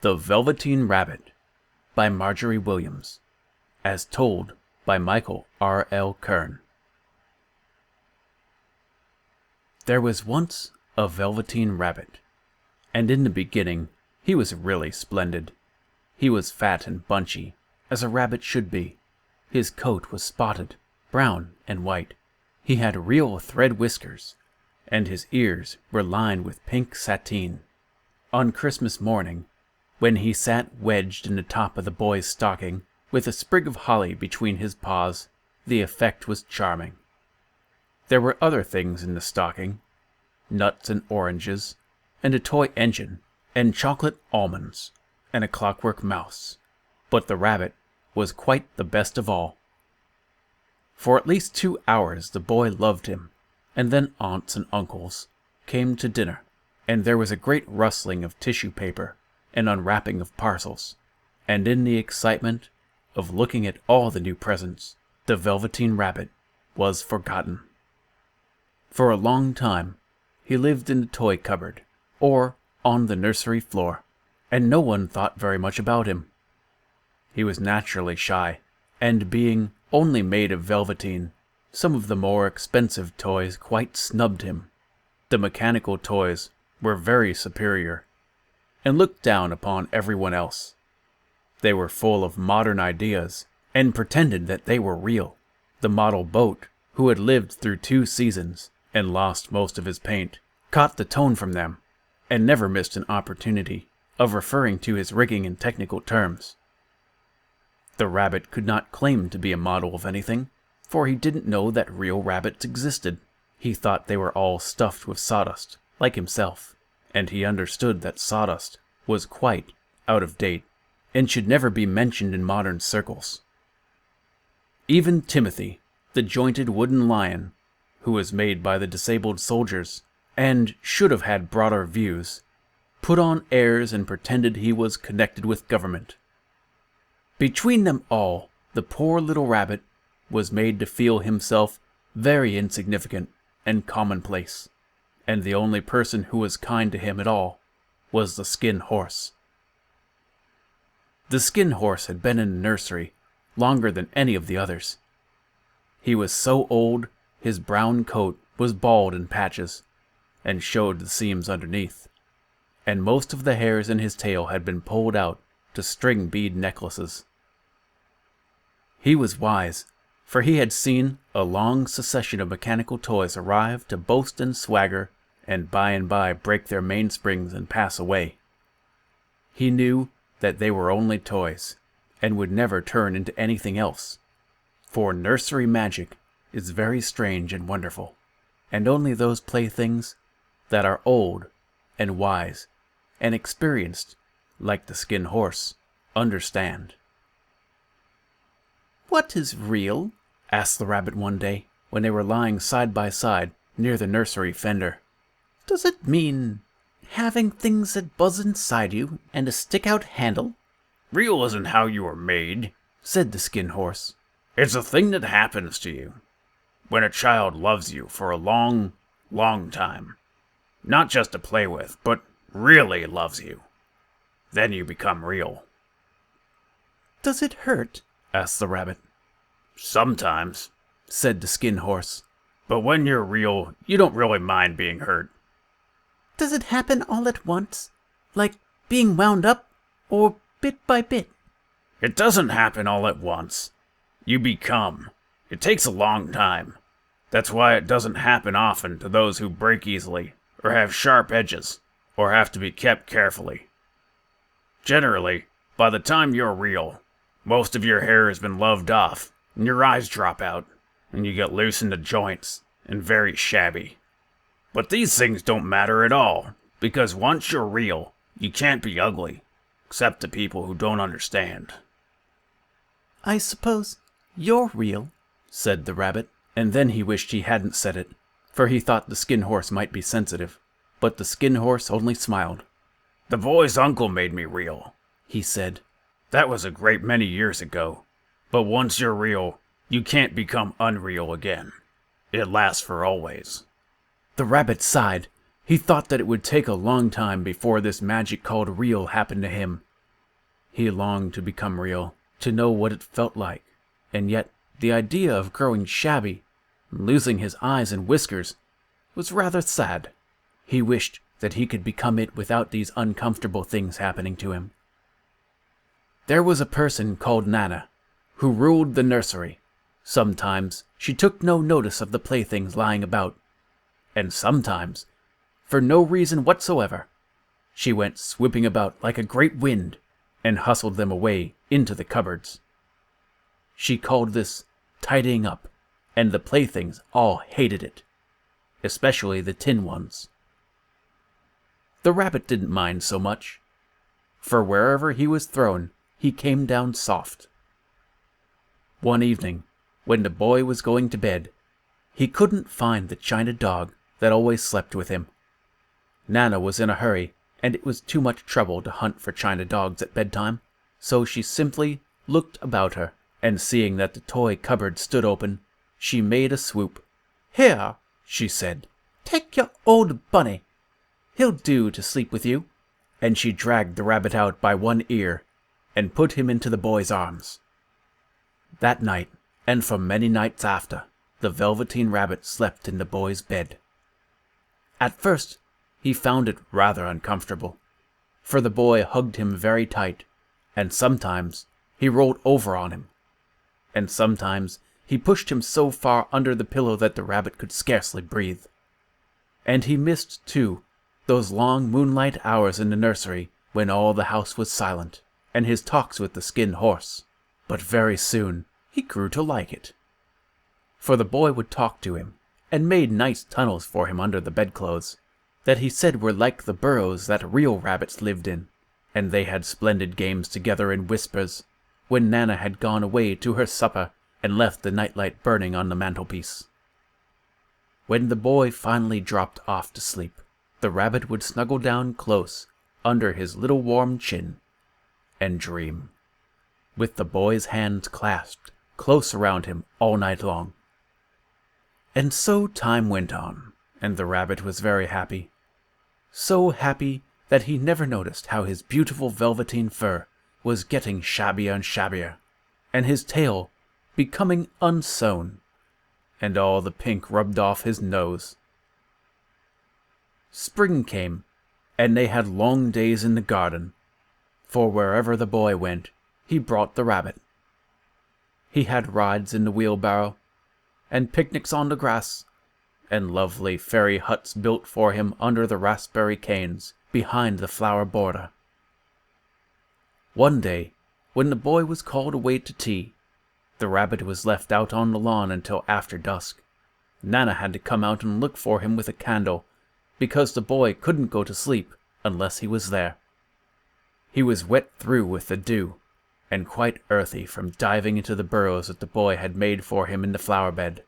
The Velveteen Rabbit by Margery Williams, as told by Michael R. L. Kern. There was once a Velveteen Rabbit, and in the beginning he was really splendid. He was fat and bunchy, as a rabbit should be. His coat was spotted, brown and white. He had real thread whiskers, and his ears were lined with pink sateen. On Christmas morning, when he sat wedged in the top of the boy's stocking, with a sprig of holly between his paws, the effect was charming. There were other things in the stocking, nuts and oranges, and a toy engine, and chocolate almonds, and a clockwork mouse. But the rabbit was quite the best of all. For at least 2 hours the boy loved him, and then aunts and uncles came to dinner, and there was a great rustling of tissue paper and unwrapping of parcels, and in the excitement of looking at all the new presents, the Velveteen Rabbit was forgotten. For a long time he lived in the toy cupboard, or on the nursery floor, and no one thought very much about him. He was naturally shy, and being only made of velveteen, some of the more expensive toys quite snubbed him. The mechanical toys were very superior, and looked down upon everyone else. They were full of modern ideas, and pretended that they were real. The model boat, who had lived through 2 seasons, and lost most of his paint, caught the tone from them, and never missed an opportunity of referring to his rigging in technical terms. The rabbit could not claim to be a model of anything, for he didn't know that real rabbits existed. He thought they were all stuffed with sawdust, like himself, and he understood that sawdust was quite out of date, and should never be mentioned in modern circles. Even Timothy, the jointed wooden lion, who was made by the disabled soldiers, and should have had broader views, put on airs and pretended he was connected with government. Between them all, the poor little rabbit was made to feel himself very insignificant and commonplace, and the only person who was kind to him at all was the Skin Horse. The Skin Horse had been in the nursery longer than any of the others. He was so old his brown coat was bald in patches, and showed the seams underneath, and most of the hairs in his tail had been pulled out to string bead necklaces. He was wise, for he had seen a long succession of mechanical toys arrive to boast and swagger, and by break their mainsprings and pass away. He knew that they were only toys, and would never turn into anything else, for nursery magic is very strange and wonderful, and only those playthings that are old and wise and experienced, like the Skin Horse, understand. "What is real?" asked the rabbit one day, when they were lying side by side near the nursery fender. "Does it mean having things that buzz inside you and a stick-out handle?" "Real isn't how you are made," said the Skin Horse. "It's a thing that happens to you when a child loves you for a long, long time. Not just to play with, but really loves you. Then you become real." "Does it hurt?" asked the rabbit. "Sometimes," said the Skin Horse. "but when you're real, you don't really mind being hurt." "Does it happen all at once, like being wound up, or bit by bit?" "It doesn't happen all at once. You become. It takes a long time. That's why it doesn't happen often to those who break easily, or have sharp edges, or have to be kept carefully. Generally, by the time you're real, most of your hair has been loved off, and your eyes drop out, and you get loose in the joints, and very shabby. But these things don't matter at all, because once you're real, you can't be ugly, except to people who don't understand." "I suppose you're real," said the rabbit, and then he wished he hadn't said it, for he thought the Skin Horse might be sensitive, but the Skin Horse only smiled. "The boy's uncle made me real," he said. "That was a great many years ago. But once you're real, you can't become unreal again. It lasts for always." The rabbit sighed. He thought that it would take a long time before this magic called real happened to him, He longed to become real, to know what it felt like, and yet the idea of growing shabby, and losing his eyes and whiskers, was rather sad. He wished that he could become it without these uncomfortable things happening to him. There was a person called Nana, who ruled the nursery. Sometimes she took no notice of the playthings lying about, and sometimes, for no reason whatsoever, she went swooping about like a great wind and hustled them away into the cupboards. She called this tidying up, and the playthings all hated it, especially the tin ones. The rabbit didn't mind so much, for wherever he was thrown, he came down soft. One evening, when the boy was going to bed, he couldn't find the china dog that always slept with him. Nana was in a hurry, and it was too much trouble to hunt for china dogs at bedtime, so she simply looked about her, and seeing that the toy cupboard stood open, she made a swoop. "Here," she said, "take your old bunny. He'll do to sleep with you." And she dragged the rabbit out by one ear and put him into the boy's arms. That night, and for many nights after, the Velveteen Rabbit slept in the boy's bed. At first, he found it rather uncomfortable, for the boy hugged him very tight, and sometimes he rolled over on him, and sometimes he pushed him so far under the pillow that the rabbit could scarcely breathe. And he missed, too, those long moonlight hours in the nursery when all the house was silent, and his talks with the skin horse. But very soon he grew to like it, for the boy would talk to him, and made nice tunnels for him under the bedclothes, that he said were like the burrows that real rabbits lived in, and they had splendid games together in whispers, when Nana had gone away to her supper and left the nightlight burning on the mantelpiece. When the boy finally dropped off to sleep, the rabbit would snuggle down close under his little warm chin and dream, with the boy's hands clasped close around him all night long. And so time went on, and the rabbit was very happy. So happy that he never noticed how his beautiful velveteen fur was getting shabbier and shabbier, and his tail becoming unsewn, and all the pink rubbed off his nose. Spring came, and they had long days in the garden, for wherever the boy went, he brought the rabbit. He had rides in the wheelbarrow, and picnics on the grass, and lovely fairy huts built for him under the raspberry canes behind the flower border. One day, when the boy was called away to tea, the rabbit was left out on the lawn until after dusk. Nana had to come out and look for him with a candle, because the boy couldn't go to sleep unless he was there. He was wet through with the dew, and quite earthy from diving into the burrows that the boy had made for him in the flower bed.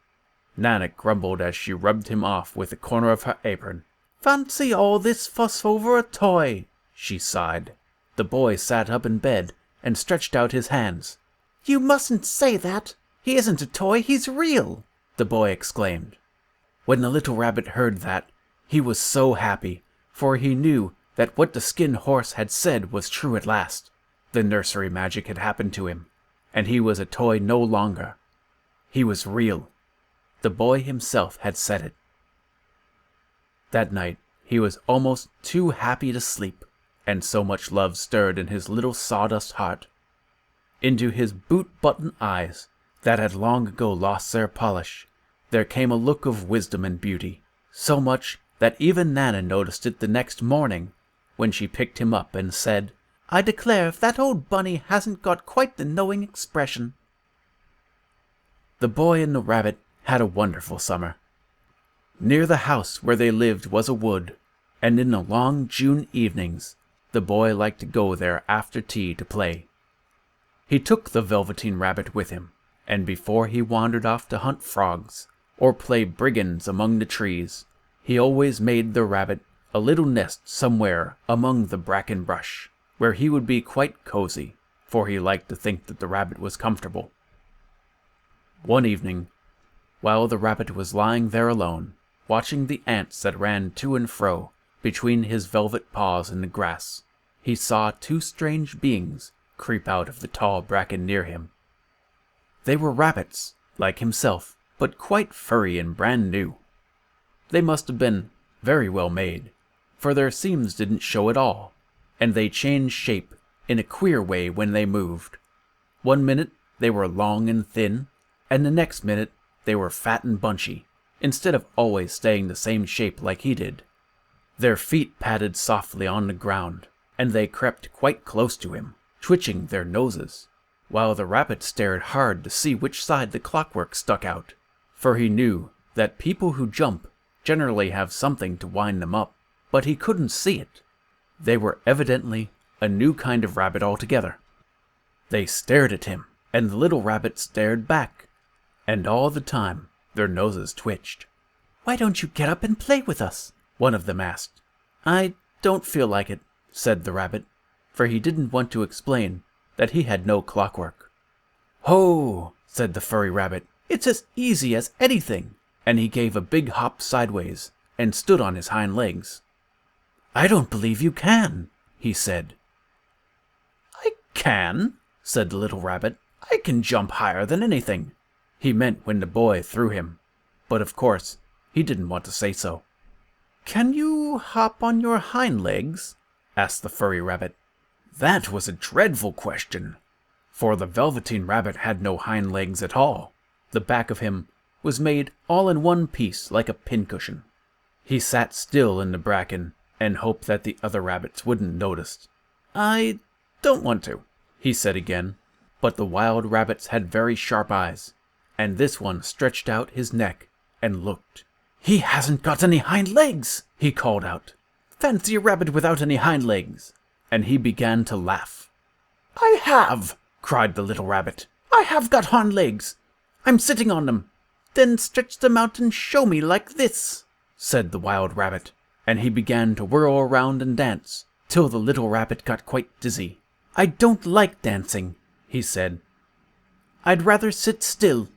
Nana grumbled as she rubbed him off with the corner of her apron. "Fancy all this fuss over a toy," she sighed. The boy sat up in bed and stretched out his hands. "You mustn't say that. He isn't a toy, he's real," the boy exclaimed. When the little rabbit heard that, he was so happy, for he knew that what the skin horse had said was true at last. The nursery magic had happened to him, and he was a toy no longer. He was real. The boy himself had said it. That night he was almost too happy to sleep, and so much love stirred in his little sawdust heart. Into his boot-button eyes, that had long ago lost their polish, there came a look of wisdom and beauty, so much that even Nana noticed it the next morning, when she picked him up and said, "I declare if that old bunny hasn't got quite the knowing expression." The boy and the rabbit had a wonderful summer. Near the house where they lived was a wood, and in the long June evenings, the boy liked to go there after tea to play. He took the Velveteen Rabbit with him, and before he wandered off to hunt frogs, or play brigands among the trees, he always made the rabbit a little nest somewhere among the bracken brush, where he would be quite cozy, for he liked to think that the rabbit was comfortable. One evening, while the rabbit was lying there alone, watching the ants that ran to and fro between his velvet paws in the grass, he saw two strange beings creep out of the tall bracken near him. They were rabbits, like himself, but quite furry and brand new. They must have been very well made, for their seams didn't show at all, and they changed shape in a queer way when they moved. One minute they were long and thin, and the next minute they were fat and bunchy, instead of always staying the same shape like he did. Their feet padded softly on the ground, and they crept quite close to him, twitching their noses, while the rabbit stared hard to see which side the clockwork stuck out, for he knew that people who jump generally have something to wind them up, but he couldn't see it. They were evidently a new kind of rabbit altogether. They stared at him, and the little rabbit stared back, and all the time their noses twitched. "Why don't you get up and play with us?" one of them asked. "I don't feel like it," said the rabbit, for he didn't want to explain that he had no clockwork. "Ho!" said the furry rabbit. "It's as easy as anything," and he gave a big hop sideways and stood on his hind legs. "I don't believe you can," he said. "I can," said the little rabbit. "I can jump higher than anything." He meant when the boy threw him, but of course he didn't want to say so. "Can you hop on your hind legs?" asked the furry rabbit. That was a dreadful question, for the Velveteen Rabbit had no hind legs at all. The back of him was made all in one piece like a pincushion. He sat still in the bracken and hoped that the other rabbits wouldn't notice. "I don't want to," he said again. But the wild rabbits had very sharp eyes, and this one stretched out his neck and looked. "He hasn't got any hind legs!" he called out. "Fancy a rabbit without any hind legs!" And he began to laugh. "I have!" cried the little rabbit. "I have got hind legs! I'm sitting on them. Then stretch them out and show me like this," said the wild rabbit, and he began to whirl around and dance, till the little rabbit got quite dizzy. "I don't like dancing," he said. "I'd rather sit still."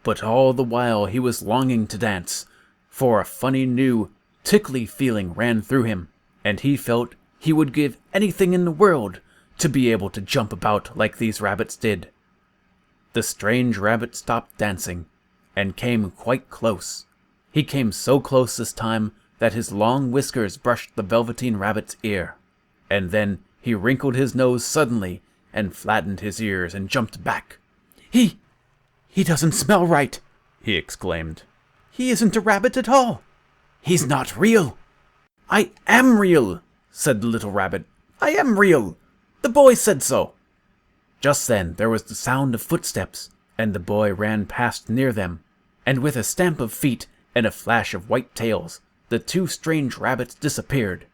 But all the while he was longing to dance, for a funny new, tickly feeling ran through him, and he felt he would give anything in the world to be able to jump about like these rabbits did. The strange rabbit stopped dancing and came quite close. He came so close this time that his long whiskers brushed the Velveteen Rabbit's ear, and then he wrinkled his nose suddenly and flattened his ears and jumped back. He doesn't smell right," he exclaimed. "He isn't a rabbit at all. He's not real." "I am real," said the little rabbit. "I am real. The boy said so." Just then there was the sound of footsteps, and the boy ran past near them, and with a stamp of feet and a flash of white tails, the two strange rabbits disappeared.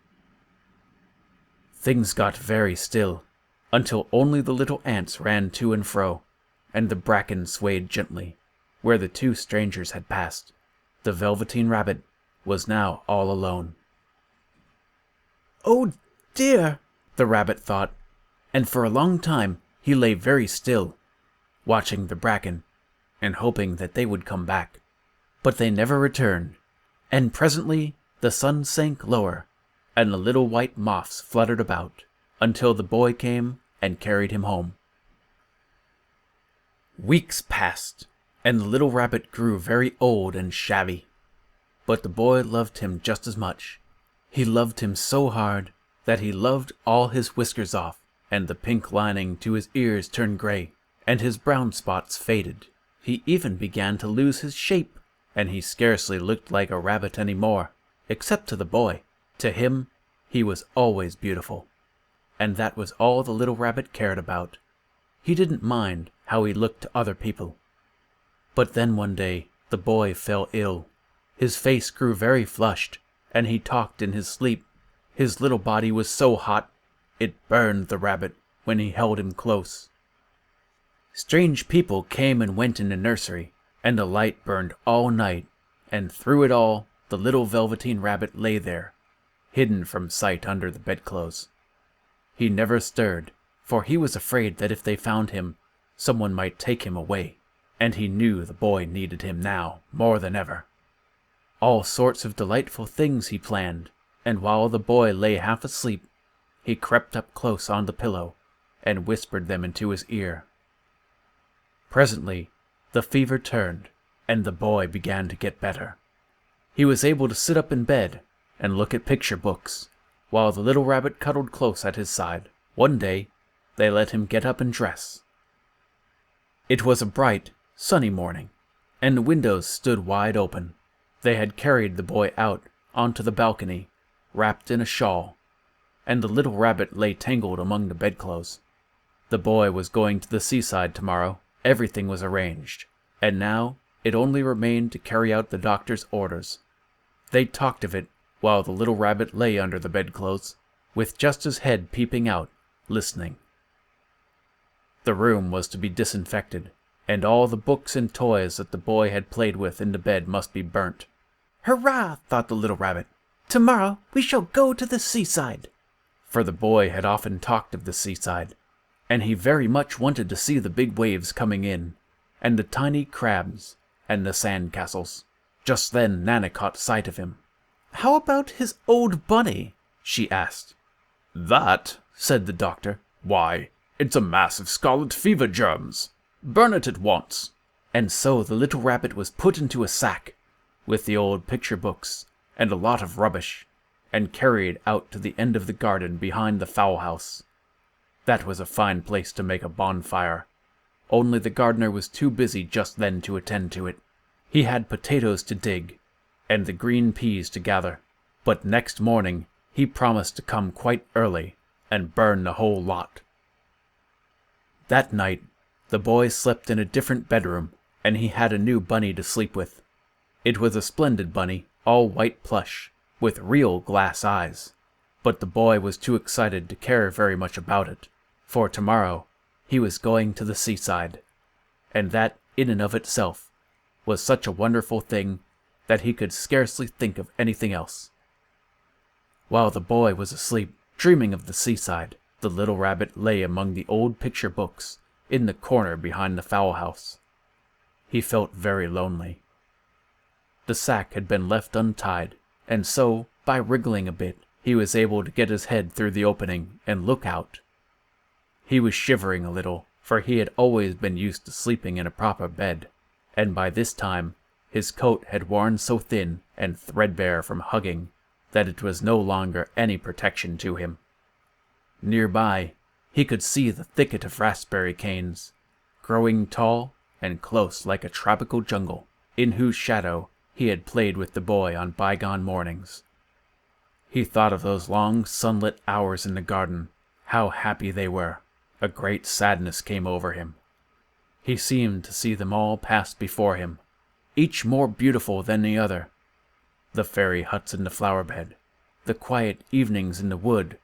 Things got very still, until only the little ants ran to and fro, and the bracken swayed gently, where the two strangers had passed. The Velveteen Rabbit was now all alone. "Oh dear," the rabbit thought, and for a long time he lay very still, watching the bracken and hoping that they would come back. But they never returned, and presently the sun sank lower, and the little white moths fluttered about, until the boy came and carried him home. Weeks passed, and the little rabbit grew very old and shabby. But the boy loved him just as much. He loved him so hard that he loved all his whiskers off, and the pink lining to his ears turned gray, and his brown spots faded. He even began to lose his shape, and he scarcely looked like a rabbit any more, except to the boy. To him, he was always beautiful, and that was all the little rabbit cared about. He didn't mind how he looked to other people. But then one day the boy fell ill. His face grew very flushed, and he talked in his sleep. His little body was so hot, it burned the rabbit when he held him close. Strange people came and went in the nursery, and the light burned all night, and through it all the little Velveteen Rabbit lay there, hidden from sight under the bedclothes. He never stirred, for he was afraid that if they found him, someone might take him away, and he knew the boy needed him now more than ever. All sorts of delightful things he planned, and while the boy lay half asleep, he crept up close on the pillow and whispered them into his ear. Presently, the fever turned, and the boy began to get better. He was able to sit up in bed and look at picture books, while the little rabbit cuddled close at his side. One day, they let him get up and dress. It was a bright, sunny morning, and the windows stood wide open. They had carried the boy out onto the balcony, wrapped in a shawl, and the little rabbit lay tangled among the bedclothes. The boy was going to the seaside tomorrow. Everything was arranged, and now it only remained to carry out the doctor's orders. They talked of it while the little rabbit lay under the bedclothes, with just his head peeping out, listening. The room was to be disinfected, and all the books and toys that the boy had played with in the bed must be burnt. "Hurrah!" thought the little rabbit. "Tomorrow we shall go to the seaside." For the boy had often talked of the seaside, and he very much wanted to see the big waves coming in, and the tiny crabs, and the sand castles. Just then Nana caught sight of him. "How about his old bunny?" she asked. "That," said the doctor, "why, it's a mass of scarlet fever germs. Burn it at once." And so the little rabbit was put into a sack, with the old picture books and a lot of rubbish, and carried out to the end of the garden behind the fowl house. That was a fine place to make a bonfire, only the gardener was too busy just then to attend to it. He had potatoes to dig, and the green peas to gather, but next morning he promised to come quite early and burn the whole lot. That night, the boy slept in a different bedroom, and he had a new bunny to sleep with. It was a splendid bunny, all white plush, with real glass eyes, but the boy was too excited to care very much about it, for tomorrow he was going to the seaside, and that in and of itself was such a wonderful thing that he could scarcely think of anything else. While the boy was asleep, dreaming of the seaside, the little rabbit lay among the old picture books in the corner behind the fowl house. He felt very lonely. The sack had been left untied, and so, by wriggling a bit, he was able to get his head through the opening and look out. He was shivering a little, for he had always been used to sleeping in a proper bed, and by this time his coat had worn so thin and threadbare from hugging that it was no longer any protection to him. Nearby, he could see the thicket of raspberry canes, growing tall and close like a tropical jungle, in whose shadow he had played with the boy on bygone mornings. He thought of those long sunlit hours in the garden, how happy they were. A great sadness came over him. He seemed to see them all pass before him, each more beautiful than the other. The fairy huts in the flower bed, the quiet evenings in the wood,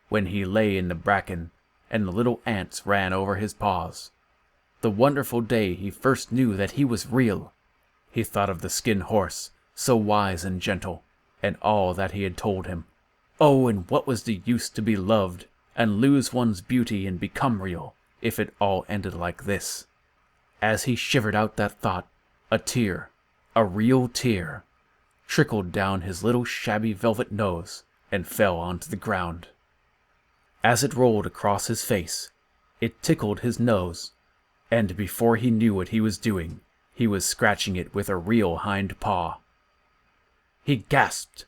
when he lay in the bracken and the little ants ran over his paws. The wonderful day he first knew that he was real. He thought of the skin horse, so wise and gentle, and all that he had told him. Oh, and what was the use to be loved and lose one's beauty and become real, if it all ended like this? As he shivered out that thought, a tear, a real tear, trickled down his little shabby velvet nose and fell onto the ground. As it rolled across his face, it tickled his nose, and before he knew what he was doing, he was scratching it with a real hind paw. He gasped.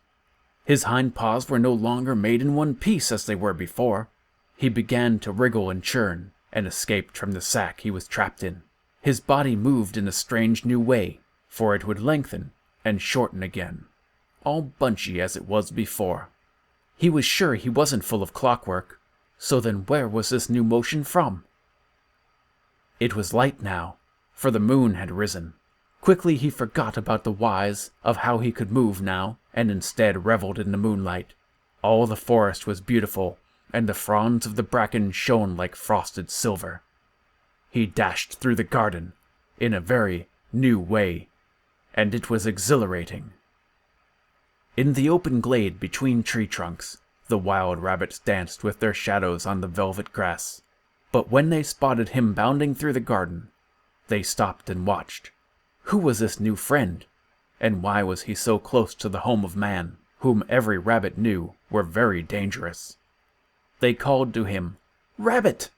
His hind paws were no longer made in one piece as they were before. He began to wriggle and churn, and escaped from the sack he was trapped in. His body moved in a strange new way, for it would lengthen and shorten again, all bunchy as it was before. He was sure he wasn't full of clockwork, so then where was this new motion from? It was light now, for the moon had risen. Quickly he forgot about the whys of how he could move now, and instead reveled in the moonlight. All the forest was beautiful, and the fronds of the bracken shone like frosted silver. He dashed through the garden in a very new way, and it was exhilarating. In the open glade between tree trunks, the wild rabbits danced with their shadows on the velvet grass. But when they spotted him bounding through the garden, they stopped and watched. Who was this new friend, and why was he so close to the home of man, whom every rabbit knew were very dangerous? They called to him, "Rabbit!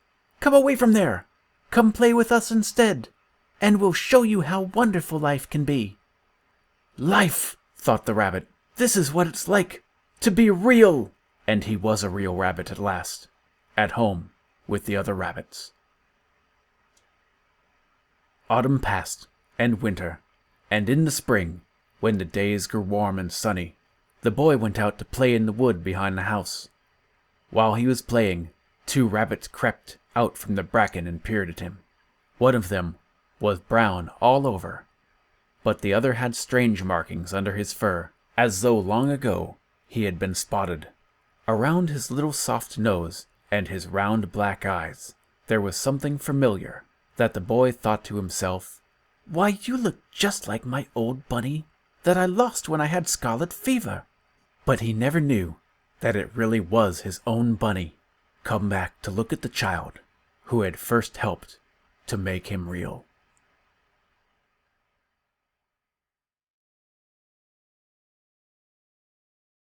Come away from there! Come play with us instead, and we'll show you how wonderful life can be." Life, thought the rabbit. This is what it's like to be real. And he was a real rabbit at last, at home with the other rabbits. Autumn passed, and winter, and in the spring, when the days grew warm and sunny, the boy went out to play in the wood behind the house. While he was playing, 2 rabbits crept out from the bracken and peered at him. One of them was brown all over, but the other had strange markings under his fur, as though long ago he had been spotted. Around his little soft nose and his round black eyes, there was something familiar that the boy thought to himself, "Why, you look just like my old bunny that I lost when I had scarlet fever." But he never knew that it really was his own bunny, come back to look at the child who had first helped to make him real.